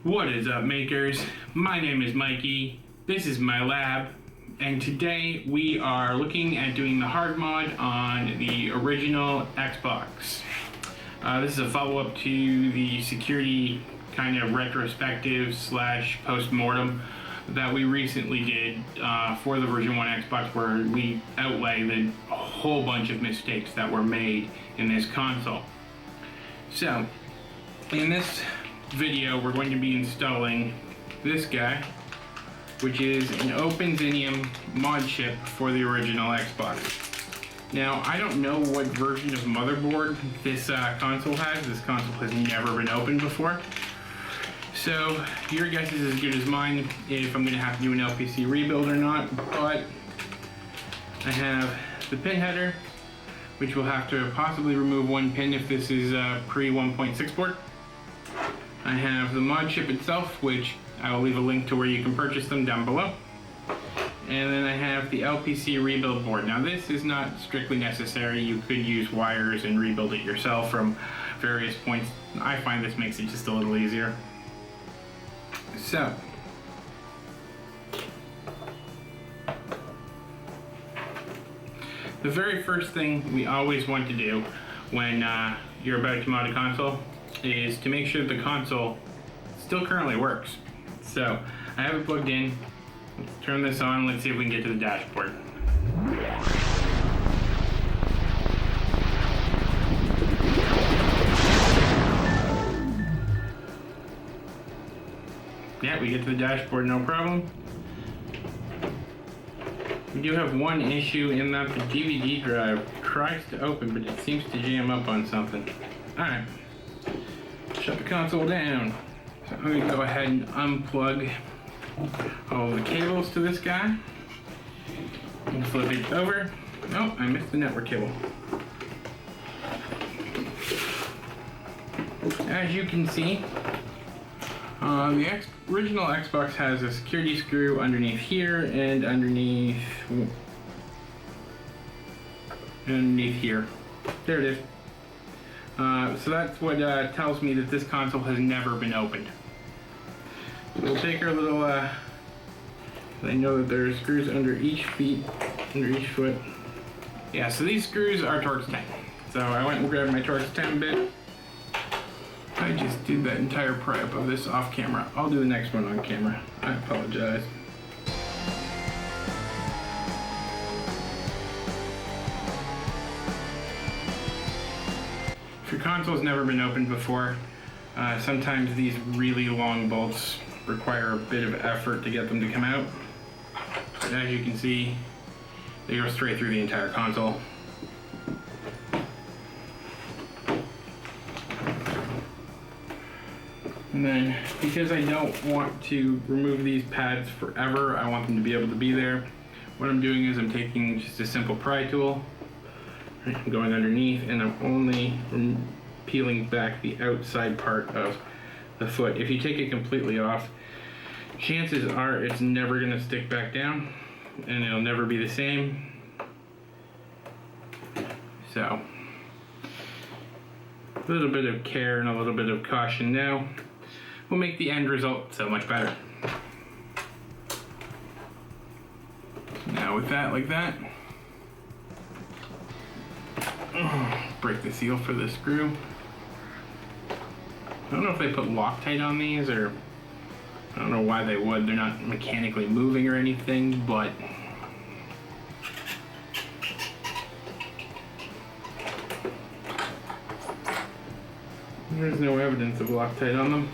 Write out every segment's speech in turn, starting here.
What is up, makers? My name is Mikey, this is my lab, and today we are looking at doing the hard mod on the original Xbox. This is a follow-up to the security kind of retrospective slash post-mortem that we recently did for the version 1 Xbox, where we outlined a whole bunch of mistakes that were made in this console. So, in this video, we're going to be installing this guy, which is an OpenXenium mod chip for the original Xbox. Now, I don't know what version of motherboard this console has. This console has never been opened before. So, your guess is as good as mine if I'm going to have to do an LPC rebuild or not. But I have the pin header, which will have to possibly remove one pin if this is pre 1.6 board. I have the mod chip itself, which I will leave a link to where you can purchase them down below. And then I have the LPC rebuild board. Now this is not strictly necessary. You could use wires and rebuild it yourself from various points. I find this makes it just a little easier. So, the very first thing we always want to do when you're about to mod a console is to make sure the console still currently works. So I have it plugged in. Let's turn this on. Let's see if we can get to the dashboard. Yeah, we get to the dashboard, no problem. We do have one issue in that the DVD drive tries to open, but it seems to jam up on something. Alright. Shut the console down. So I'm going to go ahead and unplug all the cables to this guy. And flip it over. Oh, I missed the network cable. As you can see, the original Xbox has a security screw underneath here and underneath here. There it is. So that's what tells me that this console has never been opened. So we'll take our little, I know that there are screws under each foot. Yeah, so these screws are Torx 10. So I went and grabbed my Torx 10 bit. I just did that entire pry-up of this off camera. I'll do the next one on camera. I apologize. If your console's never been opened before, sometimes these really long bolts require a bit of effort to get them to come out. But as you can see, they go straight through the entire console. And then, because I don't want to remove these pads forever, I want them to be able to be there. What I'm doing is I'm taking just a simple pry tool, I'm going underneath, and I'm only peeling back the outside part of the foot. If you take it completely off, chances are it's never going to stick back down, and it'll never be the same. So, a little bit of care and a little bit of caution now will make the end result so much better. Now with that, like that, break the seal for the screw. I don't know if they put Loctite on these, or I don't know why they would. They're not mechanically moving or anything, but there's no evidence of Loctite on them.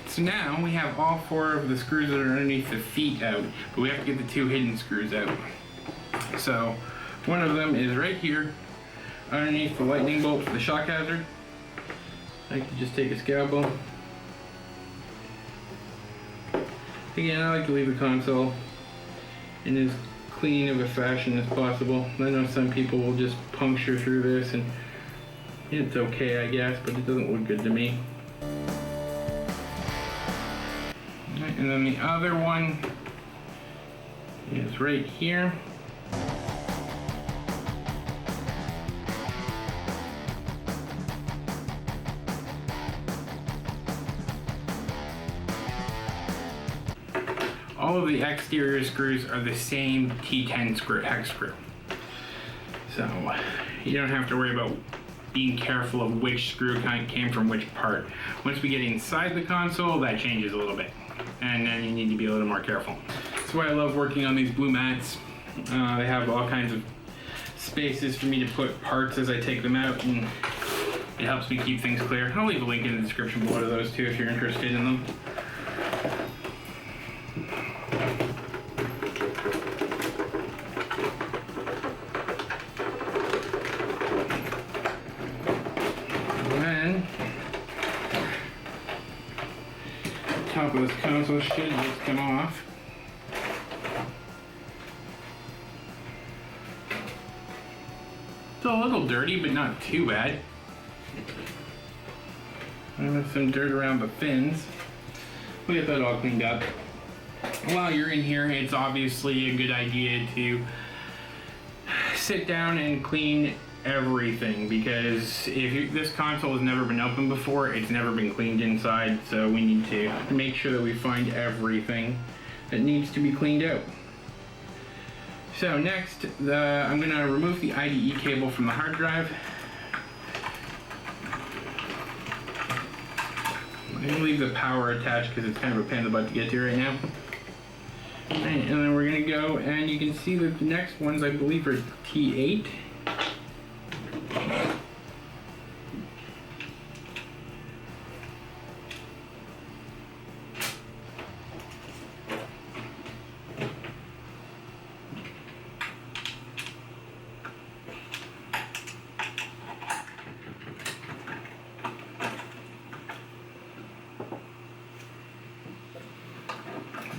So now we have all 4 of the screws that are underneath the feet out, but we have to get the 2 hidden screws out. So one of them is right here, underneath the lightning bolt for the shock hazard. I can just take a scalpel. Again, I like to leave the console in as clean of a fashion as possible. I know some people will just puncture through this, and it's okay, I guess, but it doesn't look good to me. Right, and then the other one is right here. All of the exterior screws are the same T10 screw, hex screw. So you don't have to worry about being careful of which screw came from which part. Once we get inside the console, that changes a little bit. And then you need to be a little more careful. That's why I love working on these blue mats. They have all kinds of spaces for me to put parts as I take them out, and it helps me keep things clear. I'll leave a link in the description below to those too if you're interested in them. Top of this console should just come off. Still a little dirty, but not too bad. There's some dirt around the fins. We'll get that all cleaned up. While you're in here, it's obviously a good idea to sit down and clean everything, because this console has never been opened before, it's never been cleaned inside, so we need to make sure that we find everything that needs to be cleaned out. So next, I'm going to remove the IDE cable from the hard drive. I'm going to leave the power attached because it's kind of a pain in the butt to get to right now. And then we're going to go, and you can see that the next ones I believe are T8.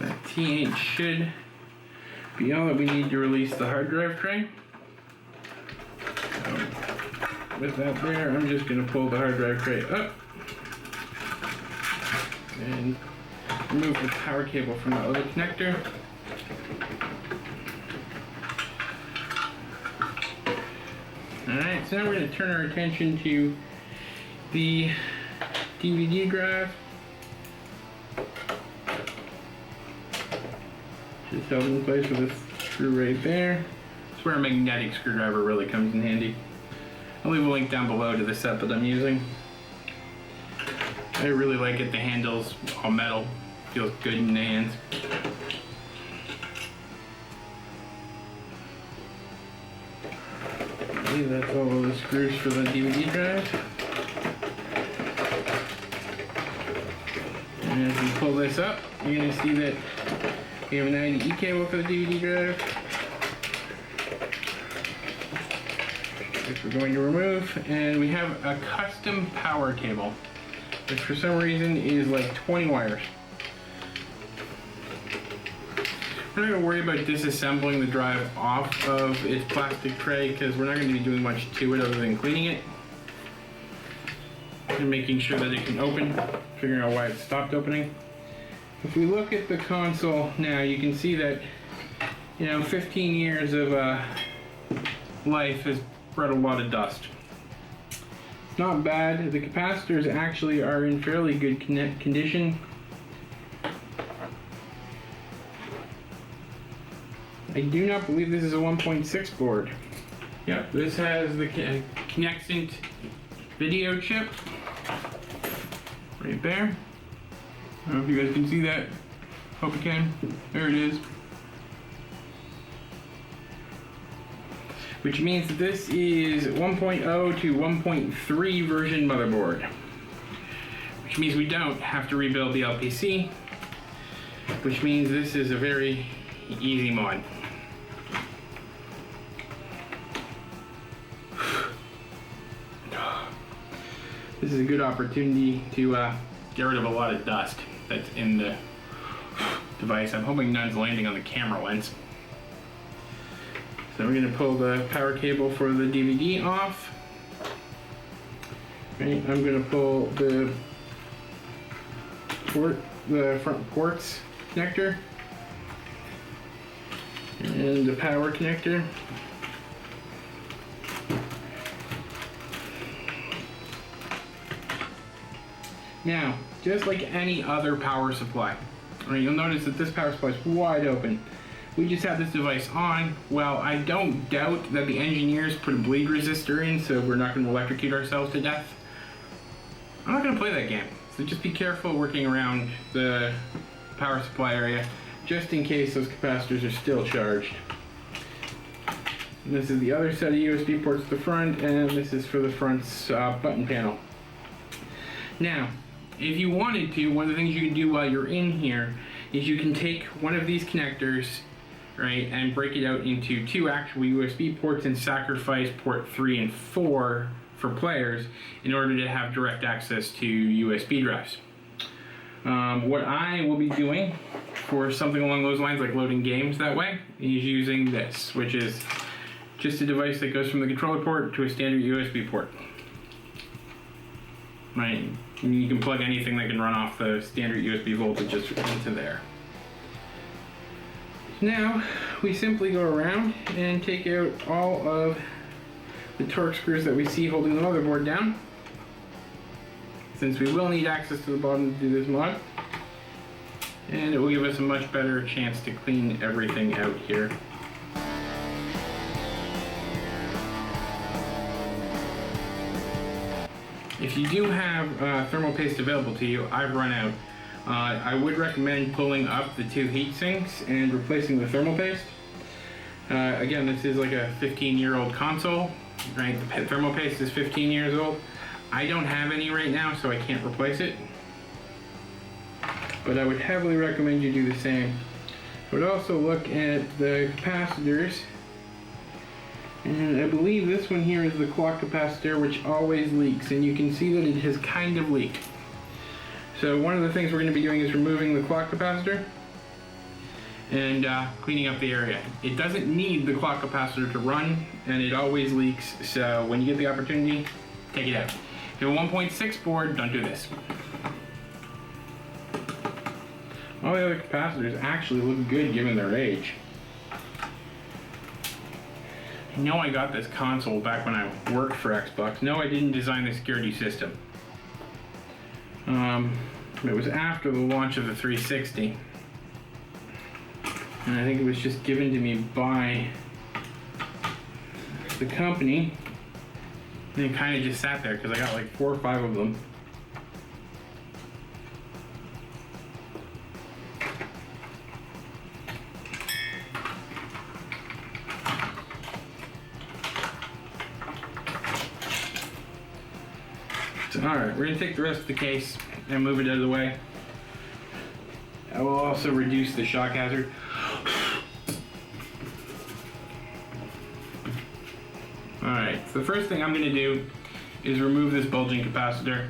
That T8 should be all that we need to release the hard drive tray. So with that there, I'm just going to pull the hard drive tray up and remove the power cable from the other connector. Alright, so now we're going to turn our attention to the DVD drive. Just held in place with this screw right there. That's where a magnetic screwdriver really comes in handy. I'll leave a link down below to the set that I'm using. I really like it. The handle's all metal. Feels good in the hands. Okay, that's all of the screws for the DVD drive. And as we pull this up, you're going to see that we have an IDE cable for the DVD drive, which we're going to remove, and we have a custom power cable, which for some reason is like 20 wires. We're not going to worry about disassembling the drive off of its plastic tray because we're not going to be doing much to it other than cleaning it and making sure that it can open, figuring out why it stopped opening. If we look at the console now, you can see that, 15 years of life has brought a lot of dust. It's not bad. The capacitors actually are in fairly good condition. I do not believe this is a 1.6 board. Yep, this has the Connexent video chip right there. I don't know if you guys can see that. Hope you can. There it is. Which means that this is 1.0 to 1.3 version motherboard. Which means we don't have to rebuild the LPC. Which means this is a very easy mod. This is a good opportunity to get rid of a lot of dust that's in the device. I'm hoping none's landing on the camera lens. So we're going to pull the power cable for the DVD off. Right, I'm going to pull the front ports connector and the power connector. Now, just like any other power supply, right, you'll notice that this power supply is wide open. We just have this device on. Well, I don't doubt that the engineers put a bleed resistor in, so we're not going to electrocute ourselves to death. I'm not going to play that game, so just be careful working around the power supply area, just in case those capacitors are still charged. And this is the other set of USB ports at the front, and this is for the front's button panel. Now, if you wanted to, one of the things you can do while you're in here is you can take one of these connectors, right, and break it out into two actual USB ports and sacrifice port 3 and 4 for players in order to have direct access to USB drives. What I will be doing for something along those lines, like loading games that way, is using this, which is just a device that goes from the controller port to a standard USB port. Right, and you can plug anything that can run off the standard USB voltage into there. Now, we simply go around and take out all of the Torx screws that we see holding the motherboard down, since we will need access to the bottom to do this mod, and it will give us a much better chance to clean everything out here. If you do have thermal paste available to you, I've run out. I would recommend pulling up the two heat sinks and replacing the thermal paste. Again, this is like a 15-year-old console, right? The thermal paste is 15 years old. I don't have any right now, so I can't replace it. But I would heavily recommend you do the same. I would also look at the capacitors. And I believe this one here is the clock capacitor, which always leaks, and you can see that it has kind of leaked. So one of the things we're going to be doing is removing the clock capacitor and cleaning up the area. It doesn't need the clock capacitor to run, and it always leaks, so when you get the opportunity, take it out. If you have a 1.6 board, don't do this. All the other capacitors actually look good given their age. I know I got this console back when I worked for Xbox. No, I didn't design the security system. It was after the launch of the 360. And I think it was just given to me by the company. And it kind of just sat there because I got like 4 or 5 of them. Alright, we're going to take the rest of the case and move it out of the way. I will also reduce the shock hazard. Alright, so the first thing I'm going to do is remove this bulging capacitor.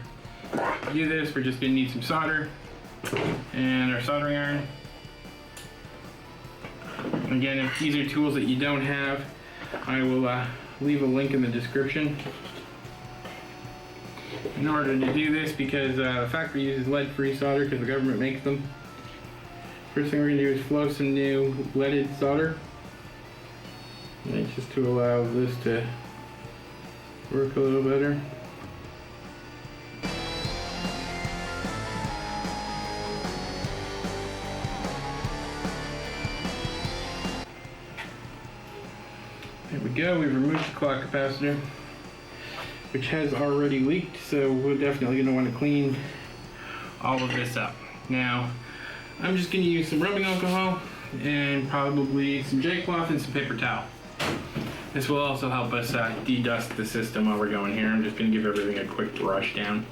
To do this, we're just going to need some solder and our soldering iron. Again, if these are tools that you don't have, I will leave a link in the description. In order to do this, because the factory uses lead-free solder because the government makes them. First thing we're going to do is flow some new leaded solder. And just to allow this to work a little better. There we go, we've removed the clock capacitor, which has already leaked, so we're definitely going to want to clean all of this up. Now, I'm just going to use some rubbing alcohol and probably some J-cloth and some paper towel. This will also help us de-dust the system while we're going here. I'm just going to give everything a quick brush down.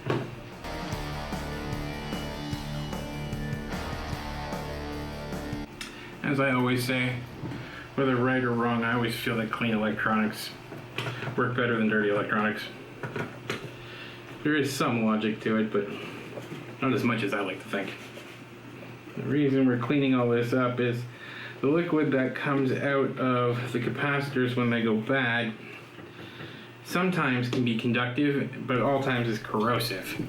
As I always say, whether right or wrong, I always feel that clean electronics work better than dirty electronics. There is some logic to it, but not as much as I like to think. The reason we're cleaning all this up is the liquid that comes out of the capacitors when they go bad sometimes can be conductive, but at all times is corrosive.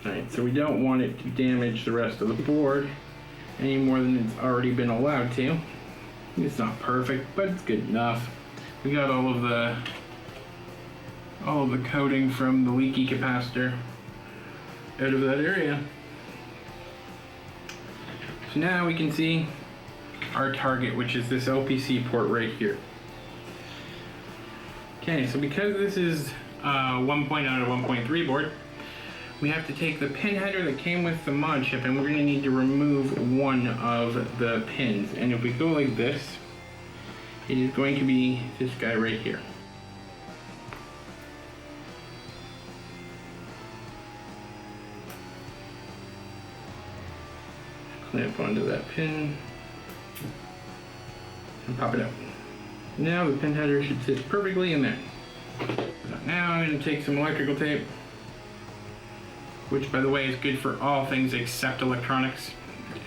Alright, so we don't want it to damage the rest of the board any more than it's already been allowed to. It's not perfect, but it's good enough. We got all of the coating from the leaky capacitor out of that area. So now we can see our target, which is this LPC port right here. Okay, so because this is 1.0 to 1.3 board, we have to take the pin header that came with the mod chip, and we're going to need to remove one of the pins. And if we go like this, it is going to be this guy right here. Clamp onto that pin and pop it out. Now the pin header should sit perfectly in there. So now I'm going to take some electrical tape, which by the way is good for all things except electronics.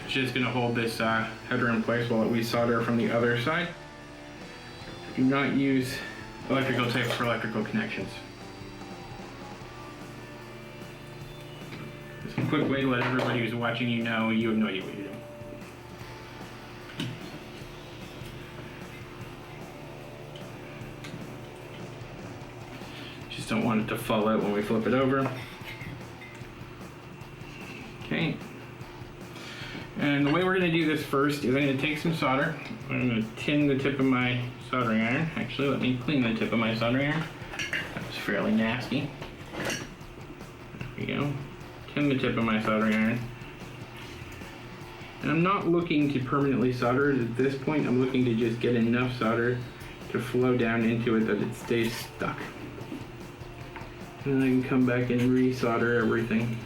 It's just going to hold this header in place while we solder from the other side. Do not use electrical tape for electrical connections. It's a quick way to let everybody who's watching you know you have no idea what you're doing. Just don't want it to fall out when we flip it over. Okay. And the way we're going to do this first is I'm going to take some solder. I'm going to tin the tip of my soldering iron. Actually, let me clean the tip of my soldering iron. That was fairly nasty. There we go. Tin the tip of my soldering iron. And I'm not looking to permanently solder it at this point. I'm looking to just get enough solder to flow down into it that it stays stuck. And then I can come back and re-solder everything.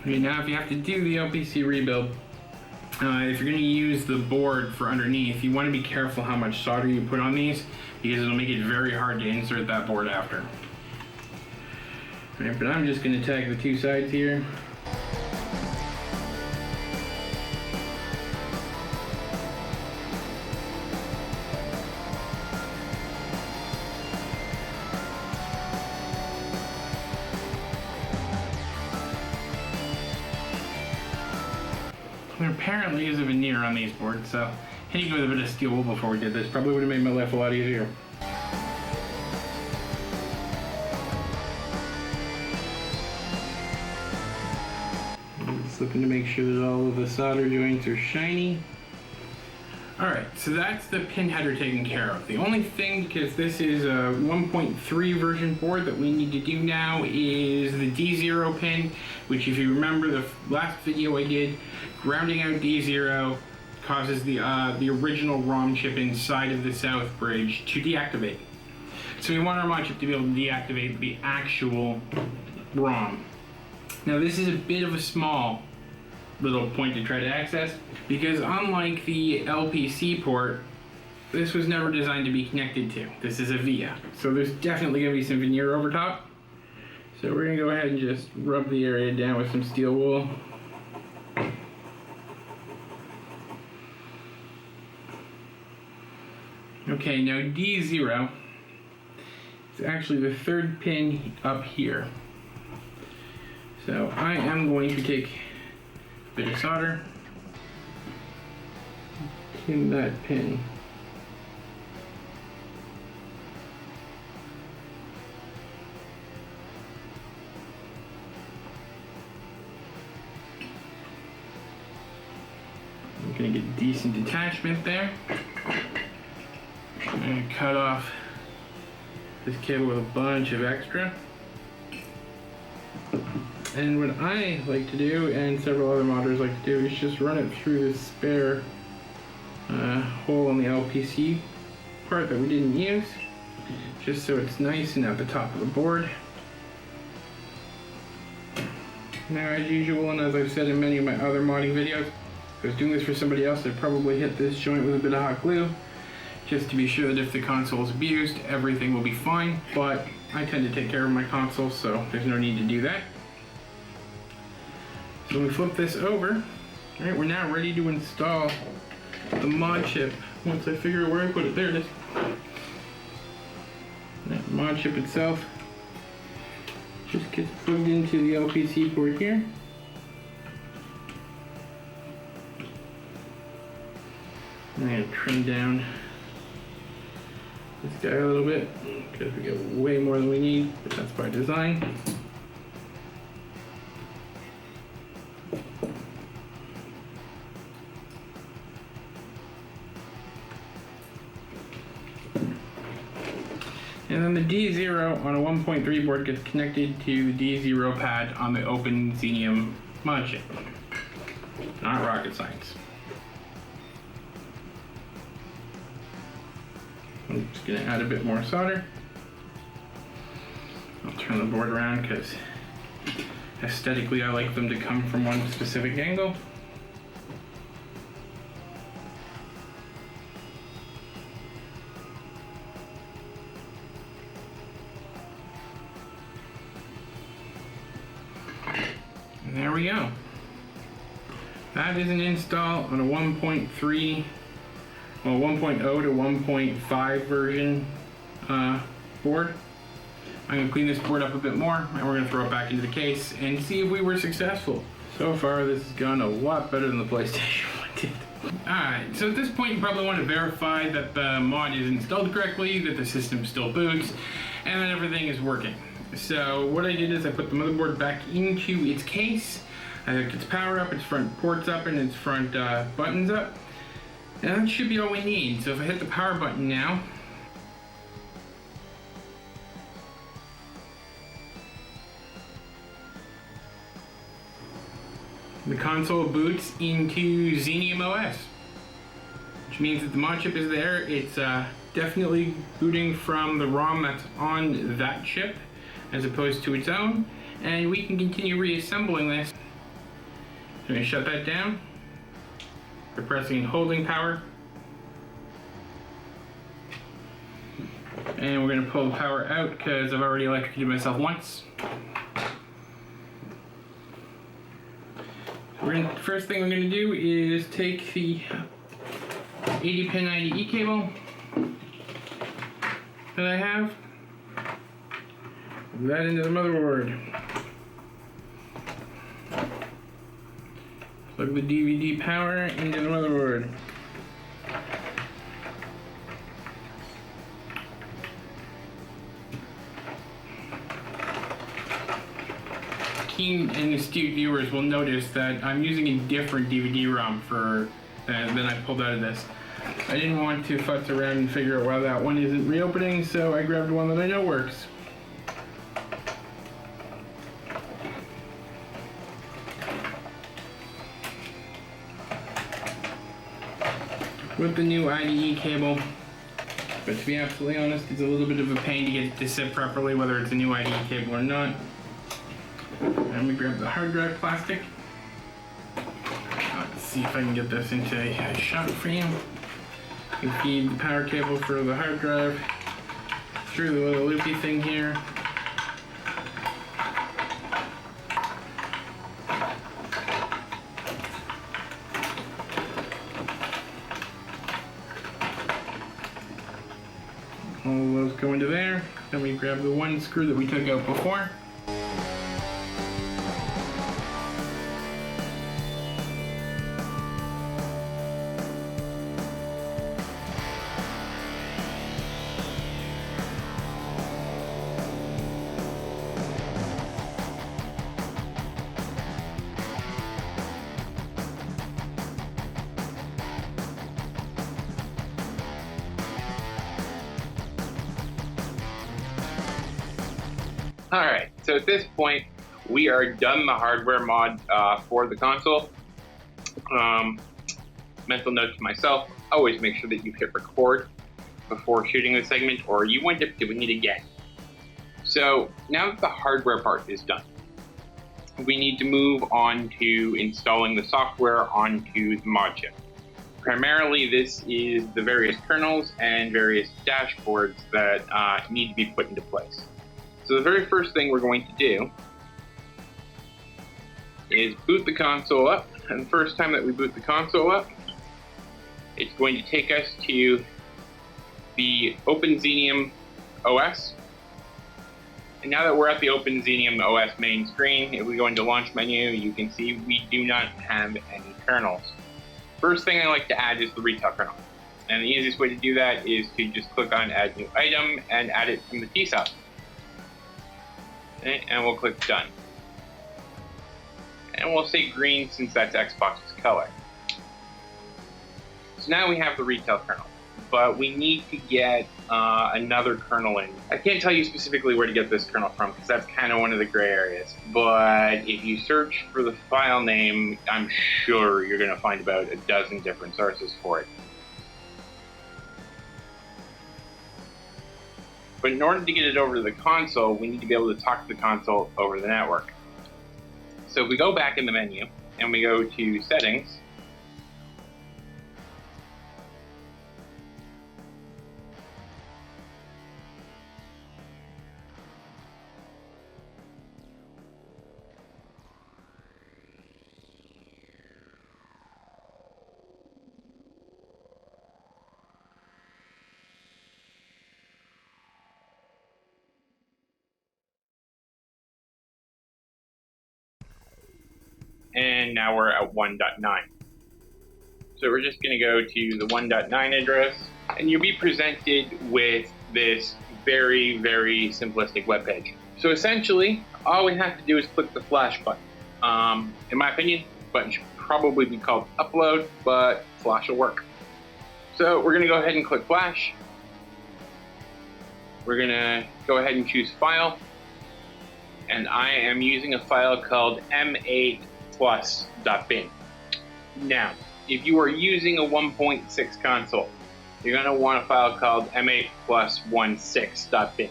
Okay, now if you have to do the LPC rebuild, if you're going to use the board for underneath, you want to be careful how much solder you put on these, because it'll make it very hard to insert that board after. Right, but I'm just going to tag the two sides here. There apparently is a veneer on these boards, so hitting with a bit of steel wool before we did this probably would have made my life a lot easier. I'm just looking to make sure that all of the solder joints are shiny. Alright, so that's the pin header taken care of. The only thing, because this is a 1.3 version board, that we need to do now is the D0 pin, which if you remember the last video I did, grounding out D0 causes the original ROM chip inside of the south bridge to deactivate. So we want our mod chip to be able to deactivate the actual ROM. Now this is a bit of a small little point to try to access, because unlike the LPC port, this was never designed to be connected to. This is a VIA. So there's definitely going to be some veneer over top. So we're going to go ahead and just rub the area down with some steel wool. Okay, now D0 is actually the third pin up here. So I am going to take a bit of solder, tin that pin. I'm going to get decent detachment there. I'm going to cut off this cable with a bunch of extra. And what I like to do, and several other modders like to do, is just run it through this spare hole in the LPC part that we didn't use, just so it's nice and at the top of the board. Now, as usual, and as I've said in many of my other modding videos, if I was doing this for somebody else, I'd probably hit this joint with a bit of hot glue, just to be sure that if the console is abused, everything will be fine. But I tend to take care of my console, so there's no need to do that. So we flip this over, Alright, we're now ready to install the mod chip. Once I figure out where I put it, there it is. That mod chip itself just gets plugged into the LPC port here. I'm going to trim down this guy a little bit because we get way more than we need, but that's by design. And then the D0 on a 1.3 board gets connected to the D0 pad on the OpenXenium mod chip. Not rocket science. I'm just going to add a bit more solder. I'll turn the board around because aesthetically I like them to come from one specific angle. And there we go. That is an install on a 1.3, well, 1.0 to 1.5 version board. I'm going to clean this board up a bit more, and we're going to throw it back into the case and see if we were successful. So far, this has gone a lot better than the PlayStation 1 did. Alright, so at this point you probably want to verify that the mod is installed correctly, that the system still boots, and that everything is working. So what I did is I put the motherboard back into its case. I hooked its power up, its front ports up, and its front buttons up. And that should be all we need. So if I hit the power button now, the console boots into Xenium OS, which means that the mod chip is there. It's definitely booting from the ROM that's on that chip as opposed to its own, and we can continue reassembling this. So I'm going to shut that down by pressing holding power, and we're going to pull the power out because I've already electrocuted myself once. First thing we're going to do is take the 80-pin IDE cable that I have, plug that into the motherboard, plug the DVD power into the motherboard, keen and astute viewers will notice that I'm using a different DVD-ROM than I pulled out of this. I didn't want to futz around and figure out why that one isn't reopening, so I grabbed one that I know works. With the new IDE cable, but to be absolutely honest, it's a little bit of a pain to get it to sit properly, whether it's a new IDE cable or not. And we grab the hard drive plastic. Let's see if I can get this into a shot frame. You feed the power cable for the hard drive through the little loopy thing here. All of those go into there. Then we grab the one screw that we took out before. Alright, so at this point, we are done the hardware mod for the console. Mental note to myself, always make sure that you hit record before shooting the segment or you wind up doing it again. So now that the hardware part is done, we need to move on to installing the software onto the mod chip. Primarily, this is the various kernels and various dashboards that need to be put into place. So the very first thing we're going to do is boot the console up and the first time that we boot the console up, it's going to take us to the OpenXenium OS. And now that we're at the OpenXenium OS main screen, if we go into launch menu, you can see we do not have any kernels. First thing I like to add is the retail kernel. And the easiest way to do that is to just click on add new item and add it from the tsop. Okay, and we'll click done. And we'll say green since that's Xbox's color. So now we have the retail kernel, but we need to get another kernel in. I can't tell you specifically where to get this kernel from because that's kind of one of the gray areas. But if you search for the file name, I'm sure you're going to find about a dozen different sources for it. But in order to get it over to the console, we need to be able to talk to the console over the network. So if we go back in the menu and we go to settings, and now we're at 1.9. So we're just going to go to the 1.9 address, and you'll be presented with this very, very simplistic web page. So essentially, all we have to do is click the flash button. In my opinion, the button should probably be called upload, but flash will work. So we're going to go ahead and click flash. We're going to go ahead and choose file, and I am using a file called m8plus.bin. Now, if you are using a 1.6 console, you're going to want a file called m8plus16.bin.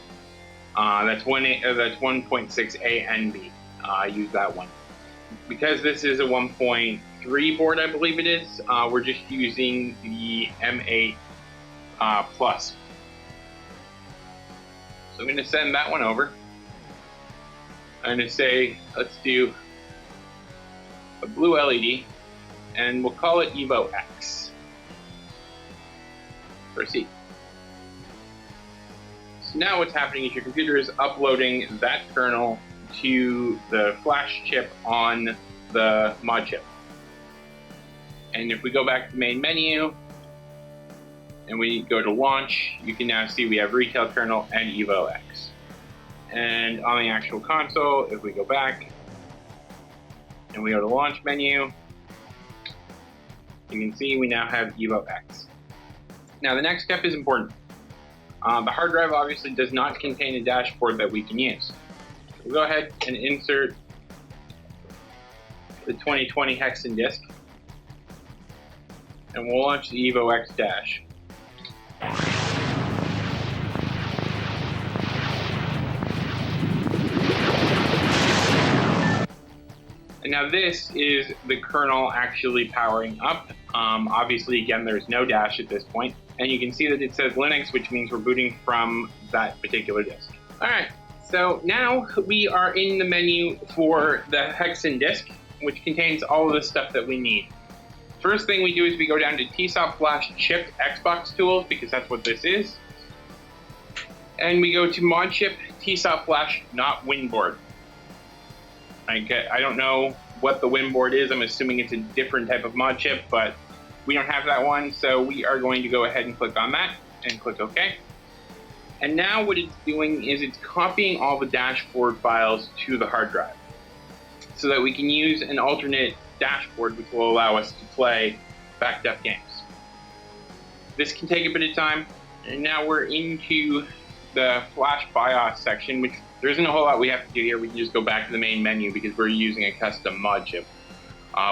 That's 1.6 A and B. Use that one. Because this is a 1.3 board, I believe it is, we're just using the M8 Plus. So I'm going to send that one over. I'm going to say, let's do a blue LED, and we'll call it Evo X. Proceed. So now what's happening is your computer is uploading that kernel to the flash chip on the mod chip. And if we go back to the main menu and we go to launch, you can now see we have retail kernel and Evo X. And on the actual console, if we go back and we go to launch menu, you can see we now have Evo X. Now the next step is important. The hard drive obviously does not contain a dashboard that we can use. So we'll go ahead and insert the 2020 Hexen disk, and we'll launch the Evo X dash. And now this is the kernel actually powering up. Obviously, again, there's no dash at this point. And you can see that it says Linux, which means we're booting from that particular disk. All right, so now we are in the menu for the Hexen disk, which contains all of the stuff that we need. First thing we do is we go down to tsop flash chip Xbox tools, because that's what this is. And we go to mod chip tsop flash not winboard. I don't know what the winboard is. I'm assuming it's a different type of mod chip, but we don't have that one, so we are going to go ahead and click on that and click OK. And now what it's doing is it's copying all the dashboard files to the hard drive so that we can use an alternate dashboard which will allow us to play backed up games. This can take a bit of time, and now we're into the Flash BIOS section, which there isn't a whole lot we have to do here. We can just go back to the main menu because we're using a custom mod chip.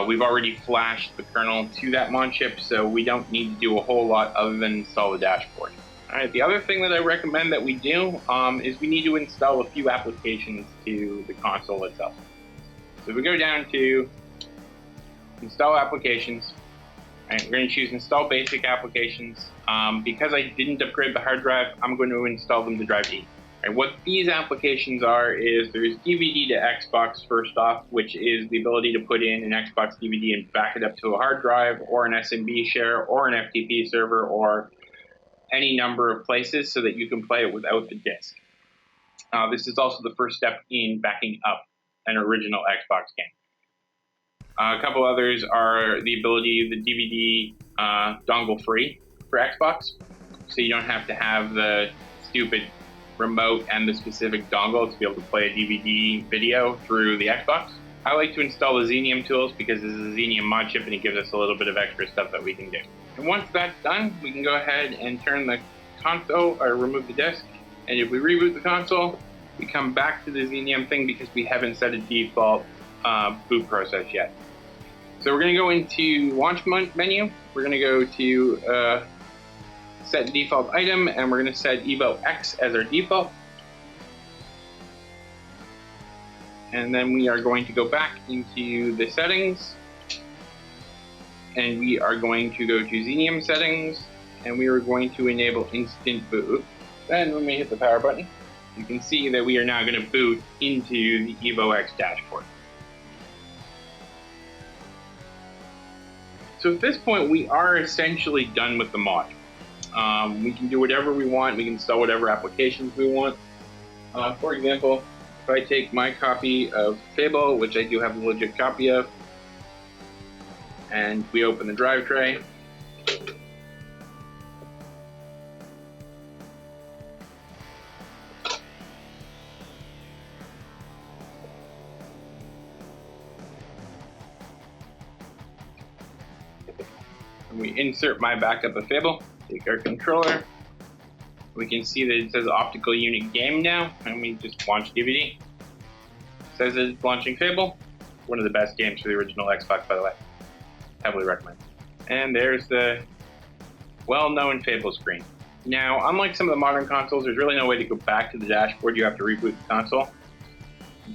We've already flashed the kernel to that mod chip, so we don't need to do a whole lot other than install the dashboard. All right, the other thing that I recommend that we do is we need to install a few applications to the console itself. So if we go down to install applications, all right, we're going to choose install basic applications. Because I didn't upgrade the hard drive, I'm going to install them to drive E. And what these applications are is there's DVD to Xbox first off, which is the ability to put in an Xbox DVD and back it up to a hard drive or an SMB share or an FTP server or any number of places so that you can play it without the disc. This is also the first step in backing up an original Xbox game. A couple others are the ability, the DVD dongle free for Xbox, so you don't have to have the stupid remote and the specific dongle to be able to play a DVD video through the Xbox. I like to install the Xenium tools because this is a Xenium mod chip and it gives us a little bit of extra stuff that we can do. And once that's done, we can go ahead and turn the console or remove the disk. And if we reboot the console, we come back to the Xenium thing because we haven't set a default boot process yet. So we're going to go into launch menu. We're going to go to set default item, and we're going to set Evo X as our default. And then we are going to go back into the settings, and we are going to go to Xenium settings, and we are going to enable instant boot. Then when we hit the power button, you can see that we are now going to boot into the Evo X dashboard. So at this point, we are essentially done with the mod. We can do whatever we want. We can install whatever applications we want. For example, if I take my copy of Fable, which I do have a legit copy of, and we open the drive tray, and we insert my backup of Fable, take our controller, we can see that it says optical unit game now, and we just launch DVD. It says that it's launching Fable, one of the best games for the original Xbox, by the way. Heavily recommend. And there's the well-known Fable screen. Now, unlike some of the modern consoles, there's really no way to go back to the dashboard. You have to reboot the console.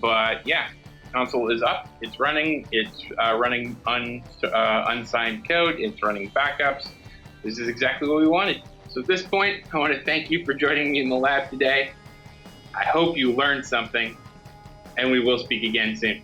But yeah, console is up, it's running unsigned code, it's running backups. This is exactly what we wanted. So at this point, I want to thank you for joining me in the lab today. I hope you learned something, and we will speak again soon.